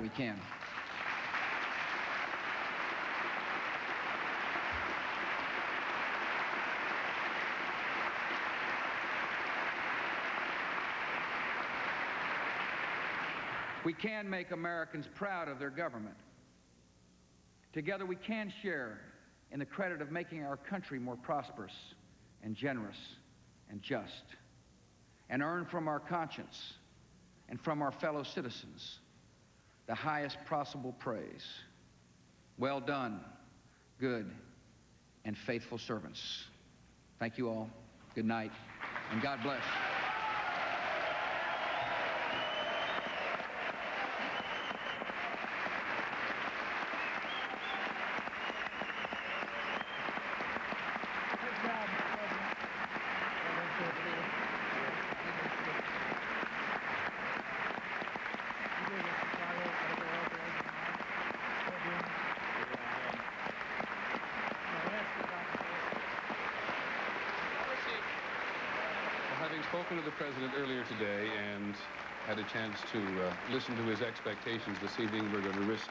we can. We can make Americans proud of their government. Together we can share in the credit of making our country more prosperous and generous and just, and earn from our conscience and from our fellow citizens the highest possible praise. Well done, good and faithful servants. Thank you all. Good night, and God bless. Having spoken to the President earlier today and had a chance to listen to his expectations this evening, we're going to risk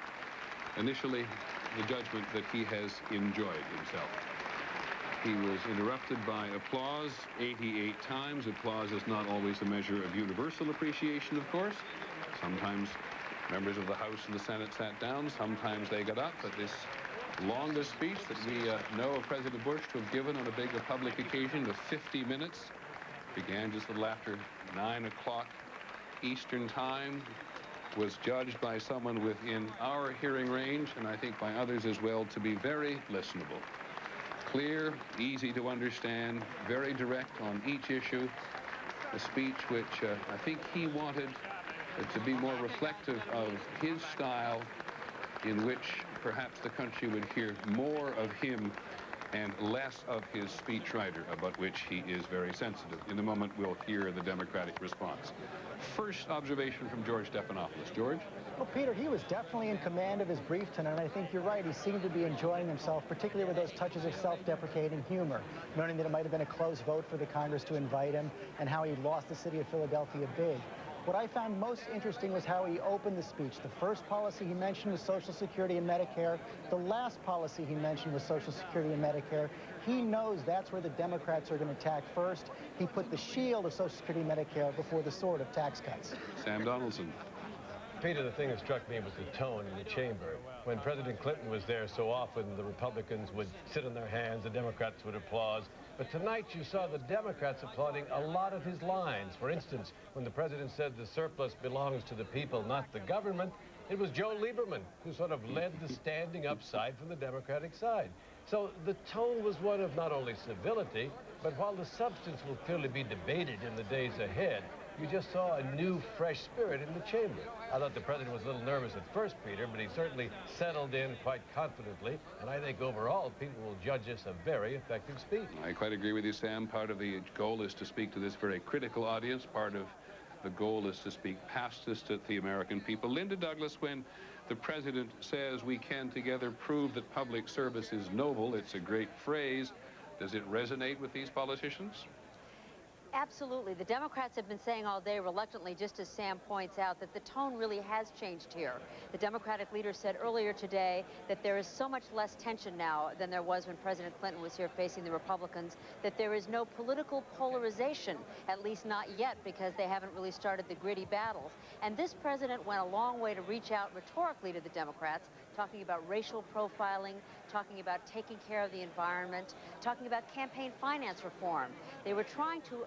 initially the judgment that he has enjoyed himself. He was interrupted by applause 88 times. Applause is not always a measure of universal appreciation, of course. Sometimes members of the House and the Senate sat down. Sometimes they got up. But this longest speech that we know of President Bush to have given on a big public occasion of 50 minutes began just a little after 9 o'clock Eastern Time, was judged by someone within our hearing range, and I think by others as well, to be very listenable. Clear, easy to understand, very direct on each issue. A speech which I think he wanted to be more reflective of his style, in which perhaps the country would hear more of him and less of his speechwriter, about which he is very sensitive. In a moment, we'll hear the Democratic response. First observation from George Stephanopoulos. George? Well, Peter, he was definitely in command of his brief tonight. I think you're right. He seemed to be enjoying himself, particularly with those touches of self-deprecating humor, noting that it might have been a close vote for the Congress to invite him and how he lost the city of Philadelphia big. What I found most interesting was how he opened the speech. The first policy he mentioned was Social Security and Medicare. The last policy he mentioned was Social Security and Medicare. He knows that's where the Democrats are going to attack first. He put the shield of Social Security and Medicare before the sword of tax cuts. Sam Donaldson. Peter, the thing that struck me was the tone in the chamber. When President Clinton was there, so often the Republicans would sit on their hands, the Democrats would applaud. But tonight you saw the Democrats applauding a lot of his lines. For instance, when the president said the surplus belongs to the people, not the government, it was Joe Lieberman who sort of led the standing up side from the Democratic side. So the tone was one of not only civility, but while the substance will clearly be debated in the days ahead, you just saw a new, fresh spirit in the chamber. I thought the president was a little nervous at first, Peter, but he certainly settled in quite confidently, and I think overall people will judge this a very effective speech. I quite agree with you, Sam. Part of the goal is to speak to this very critical audience. Part of the goal is to speak past this to the American people. Linda Douglas, when the president says we can together prove that public service is noble, it's a great phrase. Does it resonate with these politicians? Absolutely. The Democrats have been saying all day, reluctantly, just as Sam points out, that the tone really has changed here. The Democratic leader said earlier today that there is so much less tension now than there was when President Clinton was here facing the Republicans, that there is no political polarization, at least not yet, because they haven't really started the gritty battles. And this president went a long way to reach out rhetorically to the Democrats, talking about racial profiling, talking about taking care of the environment, talking about campaign finance reform. They were trying to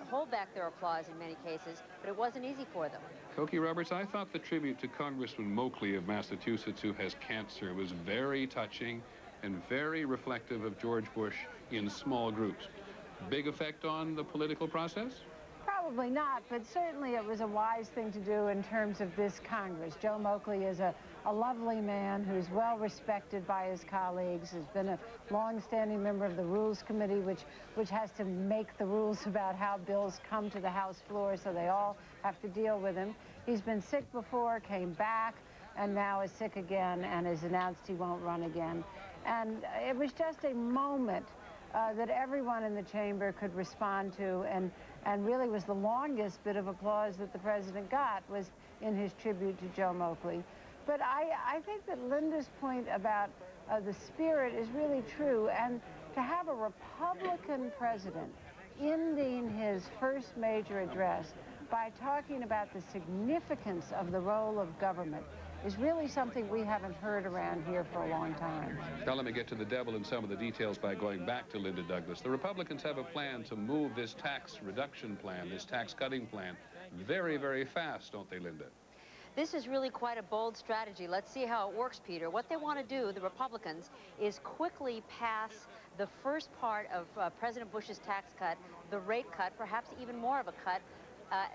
hold back their applause in many cases, but it wasn't easy for them. Cokie Roberts, I thought the tribute to Congressman Moakley of Massachusetts, who has cancer, was very touching and very reflective of George Bush in small groups. Big effect on the political process? Probably not, but certainly it was a wise thing to do in terms of this Congress. Joe Moakley is a lovely man who's well respected by his colleagues, has been a long-standing member of the Rules Committee, which has to make the rules about how bills come to the House floor, so they all have to deal with him. He's been sick before, came back, and now is sick again and has announced he won't run again. And it was just a moment that everyone in the chamber could respond to, and really was the longest bit of applause that the president got was in his tribute to Joe Moakley. But I think that Linda's point about the spirit is really true. And to have a Republican president ending his first major address by talking about the significance of the role of government is really something we haven't heard around here for a long time. Now let me get to the devil in some of the details by going back to Linda Douglas. The Republicans have a plan to move this tax reduction plan, this tax cutting plan, very, very fast, don't they, Linda? This is really quite a bold strategy. Let's see how it works, Peter. What they want to do, the Republicans, is quickly pass the first part of President Bush's tax cut, the rate cut, perhaps even more of a cut,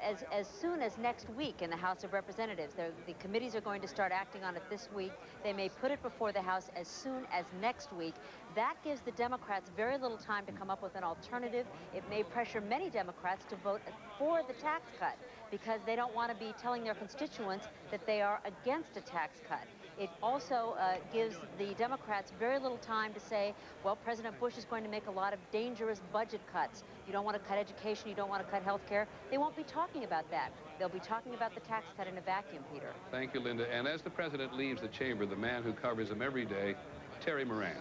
as soon as next week in the House of Representatives. The committees are going to start acting on it this week. They may put it before the House as soon as next week. That gives the Democrats very little time to come up with an alternative. It may pressure many Democrats to vote for the tax cut because they don't want to be telling their constituents that they are against a tax cut. It also gives the Democrats very little time to say, well, President Bush is going to make a lot of dangerous budget cuts. You don't want to cut education, you don't want to cut health care. They won't be talking about that. They'll be talking about the tax cut in a vacuum, Peter. Thank you, Linda. And as the president leaves the chamber, the man who covers him every day, Terry Moran.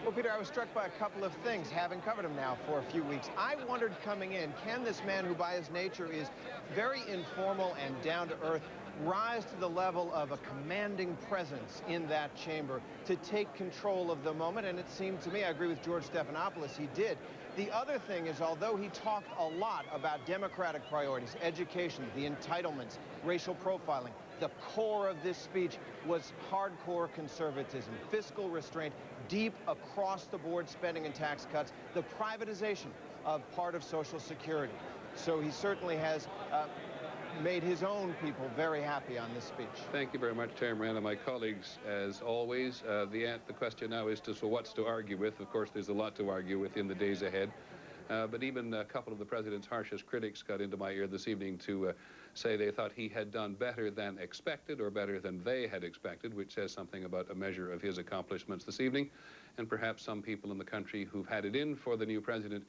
Well, Peter, I was struck by a couple of things, having covered him now for a few weeks. I wondered coming in, can this man who by his nature is very informal and down to earth rise to the level of a commanding presence in that chamber to take control of the moment? And it seemed to me, I agree with George Stephanopoulos, he did. The other thing is, although he talked a lot about Democratic priorities, education, the entitlements, racial profiling, the core of this speech was hardcore conservatism, fiscal restraint, deep across-the-board spending and tax cuts, the privatization of part of Social Security. So he certainly has made his own people very happy on this speech. Thank you very much, Terry Moran, and my colleagues, as always. The question now is so what's to argue with? Of course, there's a lot to argue with in the days ahead. But even a couple of the president's harshest critics got into my ear this evening to say they thought he had done better than expected, or better than they had expected, which says something about a measure of his accomplishments this evening. And perhaps some people in the country who've had it in for the new president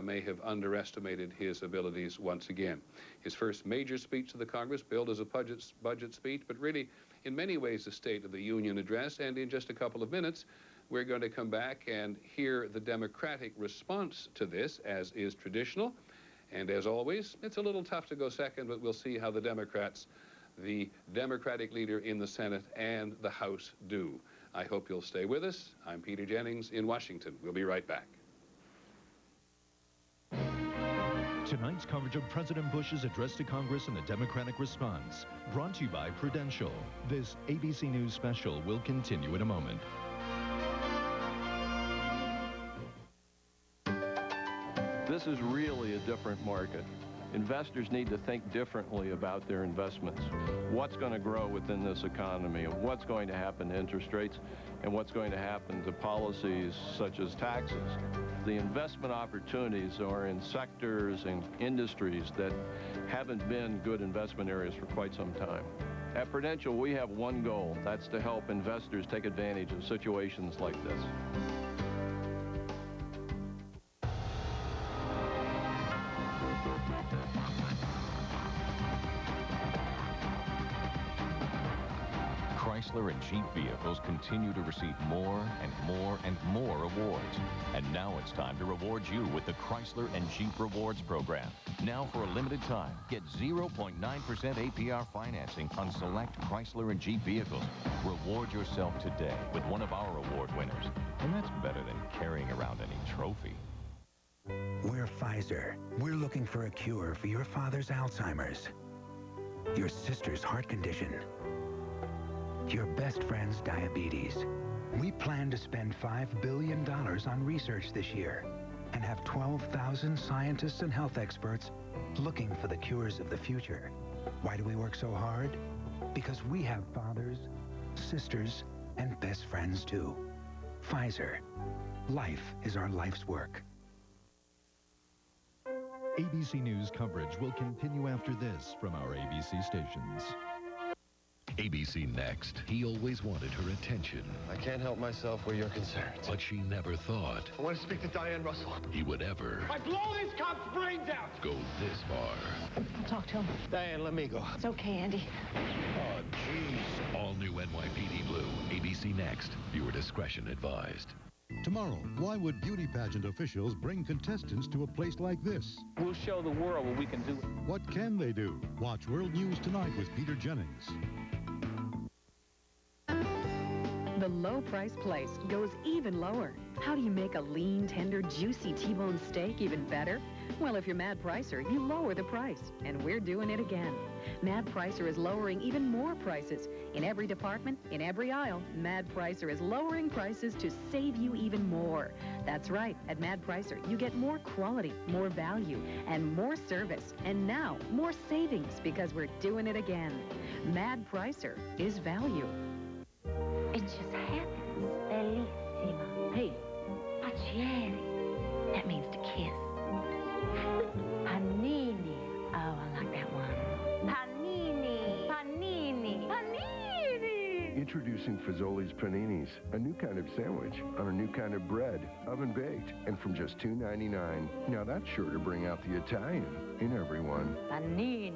may have underestimated his abilities once again. His first major speech to the Congress, billed as a budget speech, but really in many ways a State of the Union address. And in just a couple of minutes, we're going to come back and hear the Democratic response to this, as is traditional. And as always, it's a little tough to go second, but we'll see how the Democrats, the Democratic leader in the Senate and the House do. I hope you'll stay with us. I'm Peter Jennings in Washington. We'll be right back. Tonight's coverage of President Bush's address to Congress and the Democratic response, brought to you by Prudential. This ABC News special will continue in a moment. This is really a different market. Investors need to think differently about their investments. What's going to grow within this economy, and what's going to happen to interest rates, and what's going to happen to policies such as taxes. The investment opportunities are in sectors and industries that haven't been good investment areas for quite some time. At Prudential, we have one goal. That's to help investors take advantage of situations like this. Chrysler and Jeep vehicles continue to receive more and more and more awards. And now it's time to reward you with the Chrysler and Jeep Rewards program. Now for a limited time, get 0.9% APR financing on select Chrysler and Jeep vehicles. Reward yourself today with one of our award winners. And that's better than carrying around any trophy. We're Pfizer. We're looking for a cure for your father's Alzheimer's, your sister's heart condition, your best friend's diabetes. We plan to spend $5 billion on research this year and have 12,000 scientists and health experts looking for the cures of the future. Why do we work so hard? Because we have fathers, sisters, and best friends too. Pfizer. Life is our life's work. ABC News coverage will continue after this from our ABC stations. ABC Next. He always wanted her attention. I can't help myself where you're concerned. But she never thought I want to speak to Diane Russell. he would ever I blow this cop's brains out! go this far. Talk to him. Diane, let me go. It's okay, Andy. Oh, jeez. All new NYPD Blue. ABC Next. Viewer discretion advised. Tomorrow, why would beauty pageant officials bring contestants to a place like this? We'll show the world what we can do. What can they do? Watch World News Tonight with Peter Jennings. The low price place goes even lower. How do you make a lean, tender, juicy T-bone steak even better? Well, if you're Mad Pricer, you lower the price. And we're doing it again. Mad Pricer is lowering even more prices. In every department, in every aisle, Mad Pricer is lowering prices to save you even more. That's right. At Mad Pricer, you get more quality, more value, and more service. And now, more savings because we're doing it again. Mad Pricer is value. It just happens. Bellissima. Hey, piacere. That means to kiss. Panini. Oh, I like that one. Panini. Panini. Panini. Introducing Fazoli's Paninis, a new kind of sandwich on a new kind of bread, oven-baked, and from just $2.99. Now that's sure to bring out the Italian in everyone. Panini.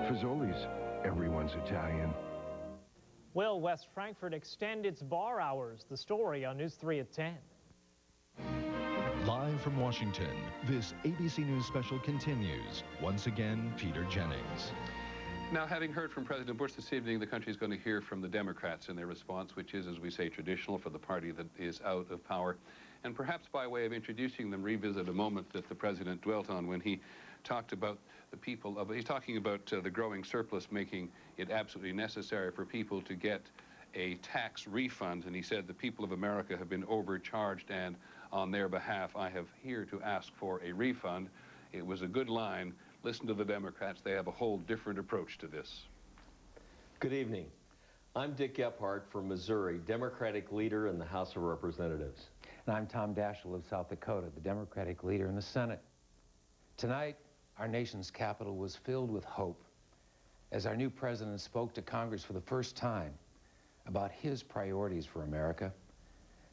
Fazoli's, everyone's Italian. Will West Frankfort extend its bar hours? The story on News 3 at 10. Live from Washington, this ABC News special continues. Once again, Peter Jennings. Now, having heard from President Bush this evening, the country is going to hear from the Democrats in their response, which is, as we say, traditional for the party that is out of power. And perhaps by way of introducing them, revisit a moment that the president dwelt on when he talked about the people of, he's talking about the growing surplus, making it absolutely necessary for people to get a tax refund. And he said the people of America have been overcharged, and on their behalf, I have here to ask for a refund. It was a good line. Listen to the Democrats. They have a whole different approach to this. Good evening. I'm Dick Gephardt from Missouri, Democratic leader in the House of Representatives. And I'm Tom Daschle of South Dakota, the Democratic leader in the Senate. Tonight, our nation's capital was filled with hope as our new president spoke to Congress for the first time about his priorities for America.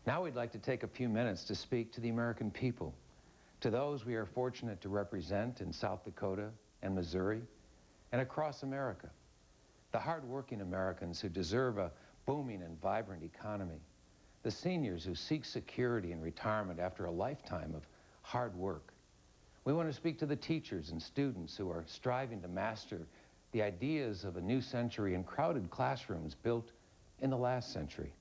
Now we'd like to take a few minutes to speak to the American people, to those we are fortunate to represent in South Dakota and Missouri and across America, the hardworking Americans who deserve a booming and vibrant economy, the seniors who seek security in retirement after a lifetime of hard work. We want to speak to the teachers and students who are striving to master the ideas of a new century in crowded classrooms built in the last century,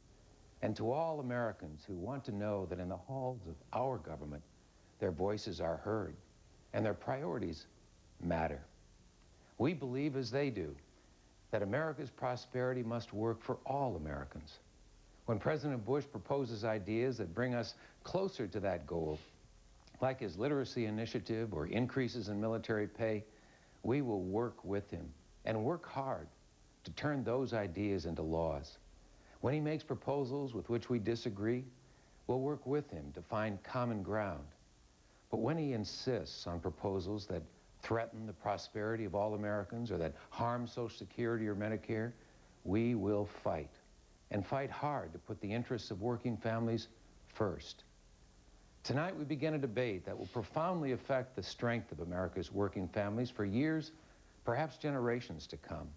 and to all Americans who want to know that in the halls of our government, their voices are heard and their priorities matter. We believe, as they do, that America's prosperity must work for all Americans. When President Bush proposes ideas that bring us closer to that goal, like his literacy initiative or increases in military pay, we will work with him and work hard to turn those ideas into laws. When he makes proposals with which we disagree, we'll work with him to find common ground. But when he insists on proposals that threaten the prosperity of all Americans or that harm Social Security or Medicare, we will fight, and fight hard to put the interests of working families first. Tonight we begin a debate that will profoundly affect the strength of America's working families for years, perhaps generations to come.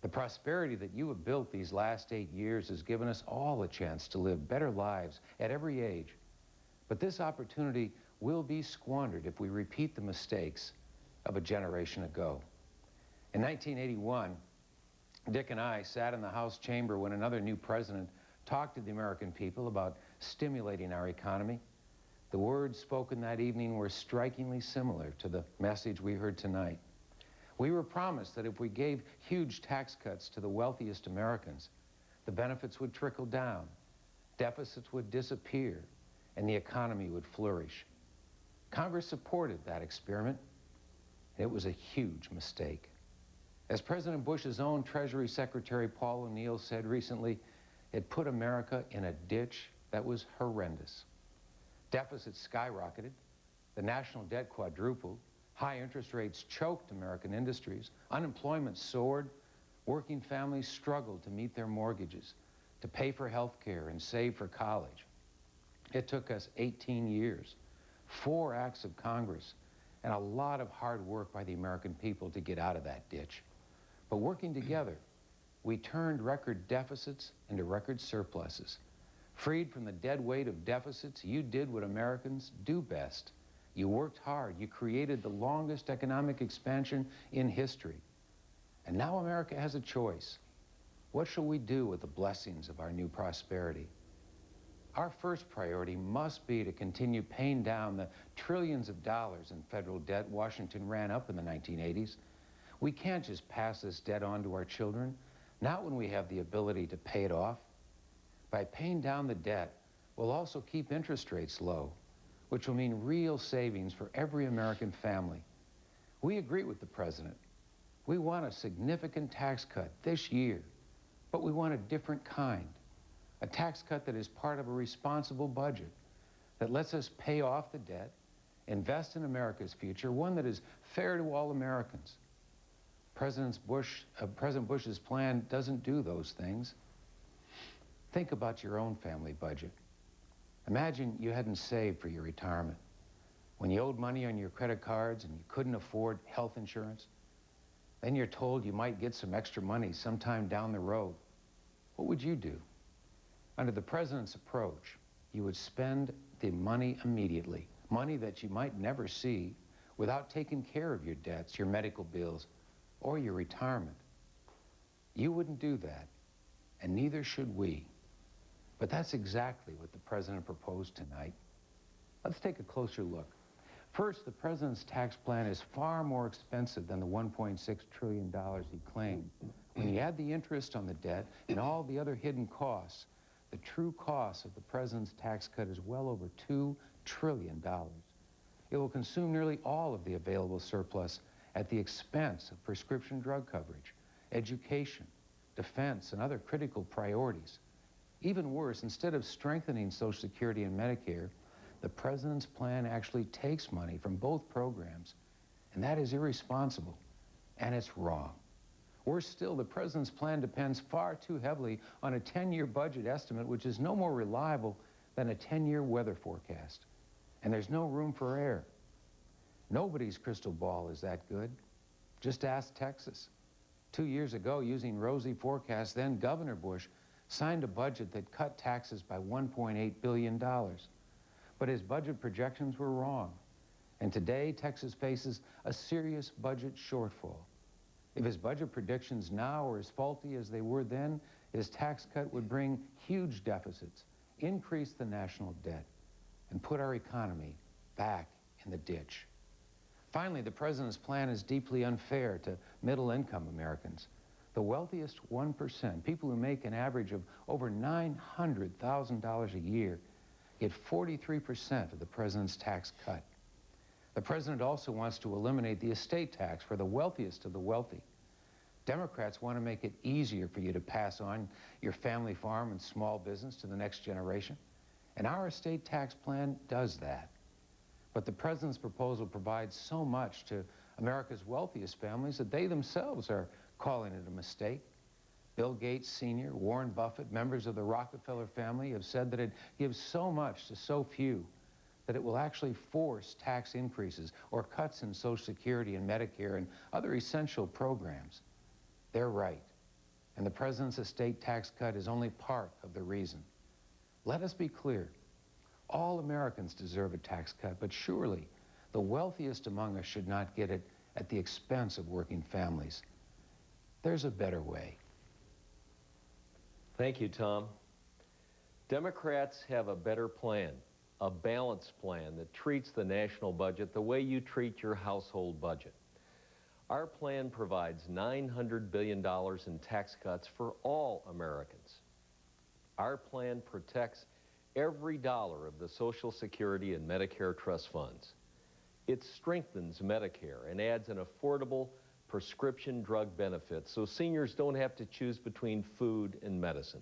The prosperity that you have built these last 8 years has given us all a chance to live better lives at every age. But this opportunity will be squandered if we repeat the mistakes of a generation ago. In 1981, Dick and I sat in the House chamber when another new president talked to the American people about stimulating our economy. The words spoken that evening were strikingly similar to the message we heard tonight. We were promised that if we gave huge tax cuts to the wealthiest Americans, the benefits would trickle down, deficits would disappear, and the economy would flourish. Congress supported that experiment. It was a huge mistake. As President Bush's own Treasury Secretary Paul O'Neill said recently, it put America in a ditch that was horrendous. Deficits skyrocketed, the national debt quadrupled, high interest rates choked American industries, unemployment soared, working families struggled to meet their mortgages, to pay for health care and save for college. It took us 18 years, 4 acts of Congress, and a lot of hard work by the American people to get out of that ditch. But working together, we turned record deficits into record surpluses. Freed from the dead weight of deficits, you did what Americans do best. You worked hard. You created the longest economic expansion in history. And now America has a choice. What shall we do with the blessings of our new prosperity? Our first priority must be to continue paying down the trillions of dollars in federal debt Washington ran up in the 1980s. We can't just pass this debt on to our children, not when we have the ability to pay it off. By paying down the debt, we'll also keep interest rates low, which will mean real savings for every American family. We agree with the president. We want a significant tax cut this year, but we want a different kind. A tax cut that is part of a responsible budget, that lets us pay off the debt, invest in America's future, one that is fair to all Americans. President Bush's plan doesn't do those things. Think about your own family budget. Imagine you hadn't saved for your retirement. When you owed money on your credit cards and you couldn't afford health insurance, then you're told you might get some extra money sometime down the road. What would you do? Under the president's approach, you would spend the money immediately, money that you might never see, without taking care of your debts, your medical bills, or your retirement. You wouldn't do that, and neither should we. But that's exactly what the president proposed tonight. Let's take a closer look. First, the president's tax plan is far more expensive than the $1.6 trillion he claimed. When you add the interest on the debt and all the other hidden costs, the true cost of the president's tax cut is well over $2 trillion. It will consume nearly all of the available surplus at the expense of prescription drug coverage, education, defense, and other critical priorities. Even worse, instead of strengthening Social Security and Medicare, the president's plan actually takes money from both programs, and that is irresponsible, and it's wrong. Worse still, the president's plan depends far too heavily on a 10-year budget estimate, which is no more reliable than a 10-year weather forecast. And there's no room for error. Nobody's crystal ball is that good. Just ask Texas. 2 years ago, using rosy forecasts, then Governor Bush signed a budget that cut taxes by $1.8 billion. But his budget projections were wrong. And today, Texas faces a serious budget shortfall. If his budget predictions now are as faulty as they were then, his tax cut would bring huge deficits, increase the national debt, and put our economy back in the ditch. Finally, the president's plan is deeply unfair to middle-income Americans. The wealthiest 1%, people who make an average of over $900,000 a year, get 43% of the president's tax cut. The president also wants to eliminate the estate tax for the wealthiest of the wealthy. Democrats want to make it easier for you to pass on your family farm and small business to the next generation. And our estate tax plan does that. But the president's proposal provides so much to America's wealthiest families that they themselves are calling it a mistake. Bill Gates Sr., Warren Buffett, members of the Rockefeller family have said that it gives so much to so few that it will actually force tax increases or cuts in Social Security and Medicare and other essential programs. They're right. And the president's estate tax cut is only part of the reason. Let us be clear. All Americans deserve a tax cut, but surely the wealthiest among us should not get it at the expense of working families. There's a better way. Thank you, Tom. Democrats have a better plan, a balanced plan that treats the national budget the way you treat your household budget. Our plan provides $900 billion in tax cuts for all Americans. Our plan protects every dollar of the Social Security and Medicare trust funds. It strengthens Medicare and adds an affordable prescription drug benefit so seniors don't have to choose between food and medicine.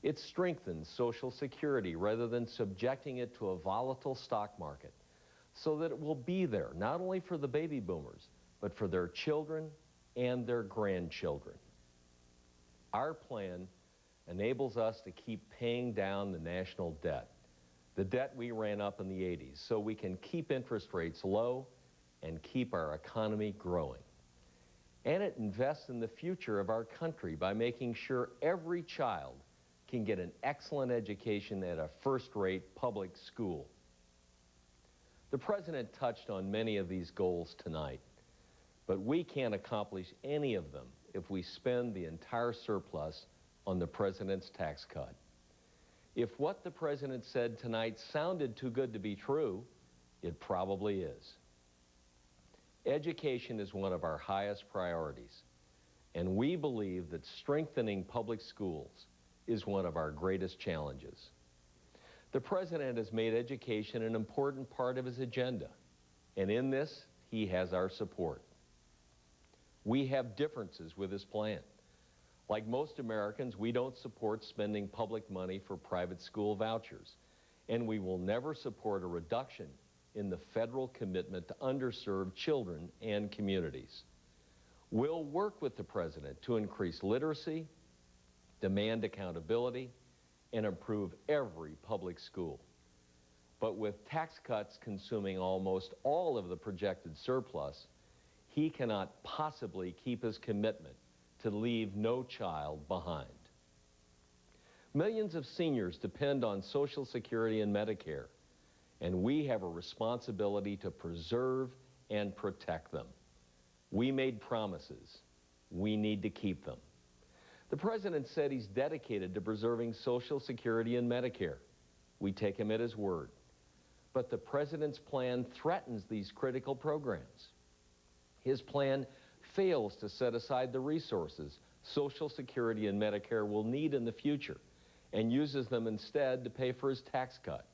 It strengthens Social Security rather than subjecting it to a volatile stock market so that it will be there not only for the baby boomers, but for their children and their grandchildren. Our plan enables us to keep paying down the national debt, the debt we ran up in the 80s, so we can keep interest rates low and keep our economy growing. And it invests in the future of our country by making sure every child can get an excellent education at a first-rate public school. The President touched on many of these goals tonight, but we can't accomplish any of them if we spend the entire surplus on the President's tax cut. If what the President said tonight sounded too good to be true, it probably is. Education is one of our highest priorities, and we believe that strengthening public schools is one of our greatest challenges. The President has made education an important part of his agenda, and in this, he has our support. We have differences with his plan. Like most Americans, we don't support spending public money for private school vouchers, and we will never support a reduction in the federal commitment to underserved children and communities. We'll work with the President to increase literacy, demand accountability, and improve every public school. But with tax cuts consuming almost all of the projected surplus, he cannot possibly keep his commitment to leave no child behind. Millions of seniors depend on Social Security and Medicare, and we have a responsibility to preserve and protect them. We made promises. We need to keep them. The President said he's dedicated to preserving Social Security and Medicare. We take him at his word. But the President's plan threatens these critical programs. His plan fails to set aside the resources Social Security and Medicare will need in the future and uses them instead to pay for his tax cut.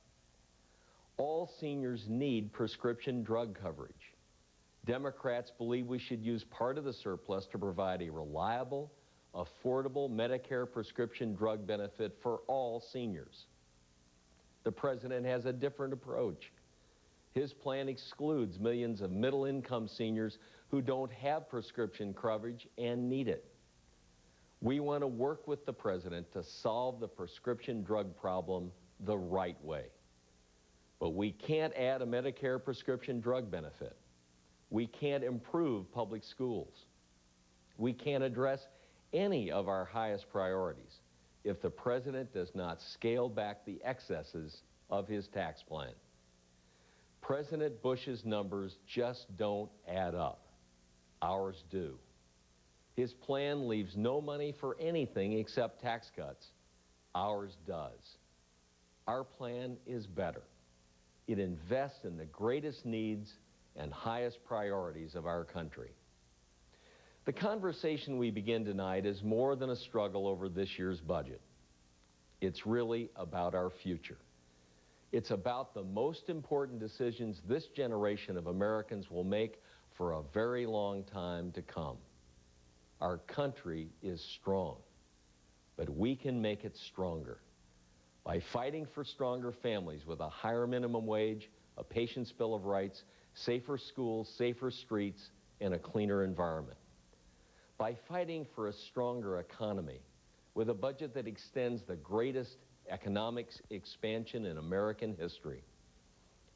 All seniors need prescription drug coverage. Democrats believe we should use part of the surplus to provide a reliable, affordable Medicare prescription drug benefit for all seniors. The President has a different approach. His plan excludes millions of middle-income seniors who don't have prescription coverage and need it. We want to work with the President to solve the prescription drug problem the right way. But we can't add a Medicare prescription drug benefit. We can't improve public schools. We can't address any of our highest priorities if the President does not scale back the excesses of his tax plan. President Bush's numbers just don't add up. Ours do. His plan leaves no money for anything except tax cuts. Ours does. Our plan is better. It invests in the greatest needs and highest priorities of our country. The conversation we begin tonight is more than a struggle over this year's budget. It's really about our future. It's about the most important decisions this generation of Americans will make for a very long time to come. Our country is strong, but we can make it stronger by fighting for stronger families with a higher minimum wage, a patient's bill of rights, safer schools, safer streets, and a cleaner environment. By fighting for a stronger economy with a budget that extends the greatest economic expansion in American history.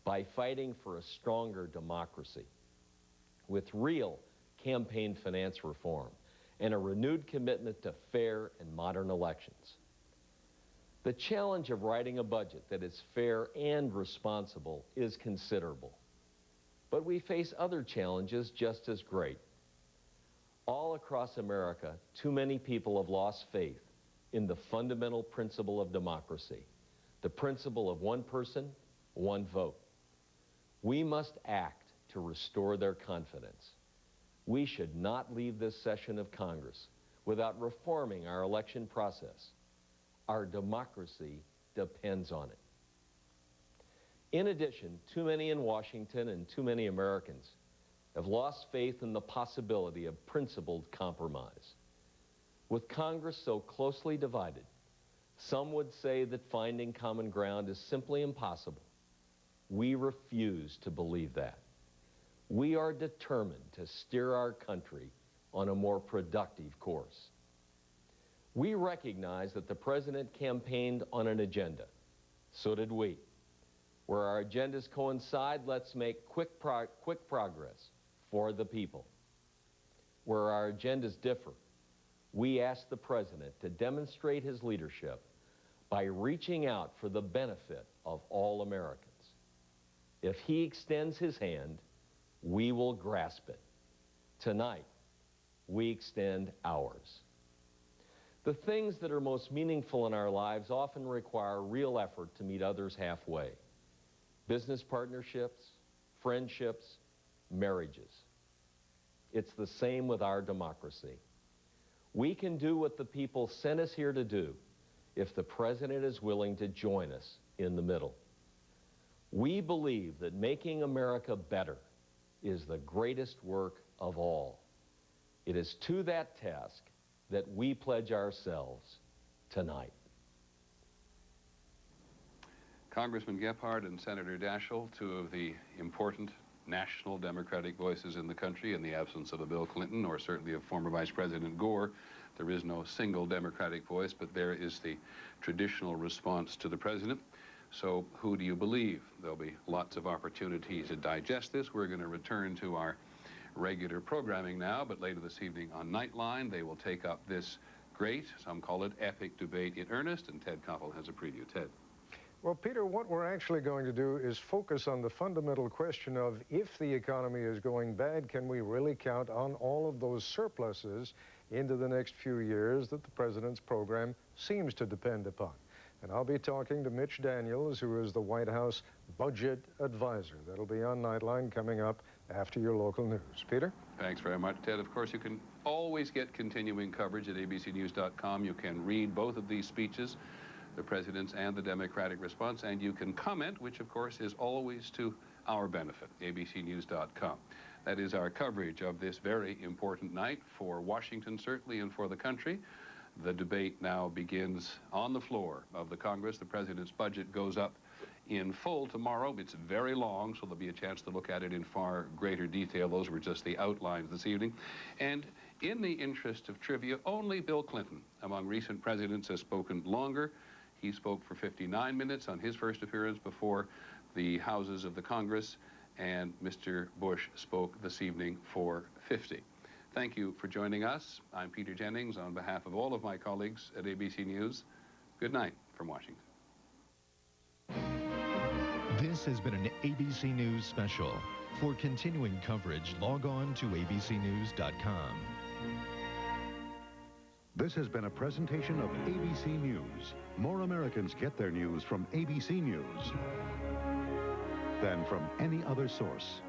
By fighting for a stronger democracy with real campaign finance reform and a renewed commitment to fair and modern elections. The challenge of writing a budget that is fair and responsible is considerable. But we face other challenges just as great. All across America, too many people have lost faith in the fundamental principle of democracy, the principle of one person, one vote. We must act to restore their confidence. We should not leave this session of Congress without reforming our election process. Our democracy depends on it. In addition, too many in Washington and too many Americans have lost faith in the possibility of principled compromise. With Congress so closely divided, some would say that finding common ground is simply impossible. We refuse to believe that. We are determined to steer our country on a more productive course. We recognize that the President campaigned on an agenda. So did we. Where our agendas coincide, let's make quick progress for the people. Where our agendas differ, we ask the President to demonstrate his leadership by reaching out for the benefit of all Americans. If he extends his hand, we will grasp it. Tonight, we extend ours. The things that are most meaningful in our lives often require real effort to meet others halfway. Business partnerships, friendships, marriages. It's the same with our democracy. We can do what the people sent us here to do if the President is willing to join us in the middle. We believe that making America better is the greatest work of all. It is to that task that we pledge ourselves tonight. Congressman Gephardt and Senator Daschle, two of the important national Democratic voices in the country. In the absence of a Bill Clinton or certainly of former Vice President Gore, there is no single Democratic voice, but there is the traditional response to the President. So who do you believe? There'll be lots of opportunities to digest this. We're going to return to our regular programming now, but later this evening on Nightline, they will take up this great, some call it epic debate in earnest, and Ted Koppel has a preview. Ted. Well, Peter, what we're actually going to do is focus on the fundamental question of if the economy is going bad, can we really count on all of those surpluses into the next few years that the President's program seems to depend upon? And I'll be talking to Mitch Daniels, who is the White House budget advisor. That'll be on Nightline coming up after your local news. Peter? Thanks very much, Ted. Of course, you can always get continuing coverage at abcnews.com. You can read both of these speeches, the President's and the Democratic response, and you can comment, which of course is always to our benefit, abcnews.com. That is our coverage of this very important night for Washington, certainly, and for the country. The debate now begins on the floor of the Congress. The President's budget goes up in full tomorrow. It's very long, so there'll be a chance to look at it in far greater detail. Those were just the outlines this evening. And in the interest of trivia, only Bill Clinton, among recent presidents, has spoken longer. He spoke for 59 minutes on his first appearance before the houses of the Congress, and Mr. Bush spoke this evening for 50. Thank you for joining us. I'm Peter Jennings. On behalf of all of my colleagues at ABC News, good night from Washington. This has been an ABC News special. For continuing coverage, log on to abcnews.com. This has been a presentation of ABC News. More Americans get their news from ABC News than from any other source.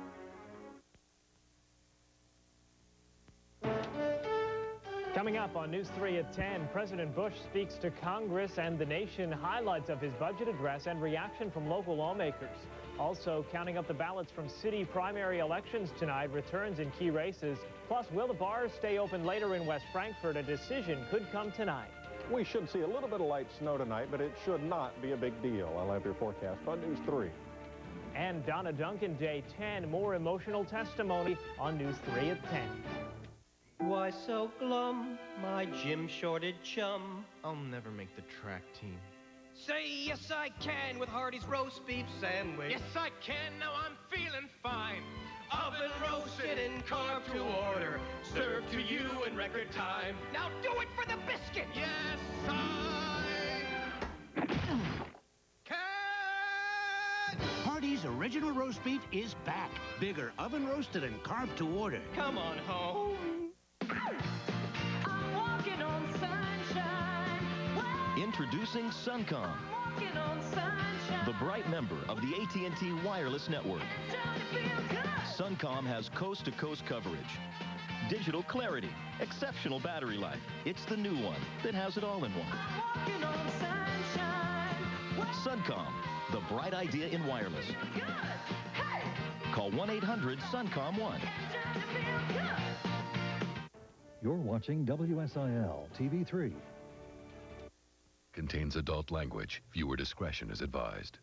Coming up on News 3 at 10, President Bush speaks to Congress and the nation, highlights of his budget address and reaction from local lawmakers. Also, counting up the ballots from city primary elections tonight, returns in key races. Plus, will the bars stay open later in West Frankfort? A decision could come tonight. We should see a little bit of light snow tonight, but it should not be a big deal. I'll have your forecast on News 3. And Donna Duncan, Day 10, more emotional testimony on News 3 at 10. Why so glum, my gym-shorted chum? I'll never make the track team. Say yes I can with Hardee's roast beef sandwich. Yes, I can, now I'm feeling fine. Oven roasted and carved to order, served to you in record time. Now do it for the biscuit. Yes, I can. Hardee's original roast beef is back. Bigger, oven roasted and carved to order. Come on home. I'm walking on sunshine. Introducing SunCom, Walking on sunshine. the bright member of the AT&T wireless network. SunCom has coast-to-coast coverage, digital clarity, exceptional battery life. It's the new one that has it all in one. Walking on sunshine. SunCom, the bright idea in wireless. Good. Hey. Call 1-800-SUNCOM-1. You're watching WSIL TV 3. Contains adult language. Viewer discretion is advised.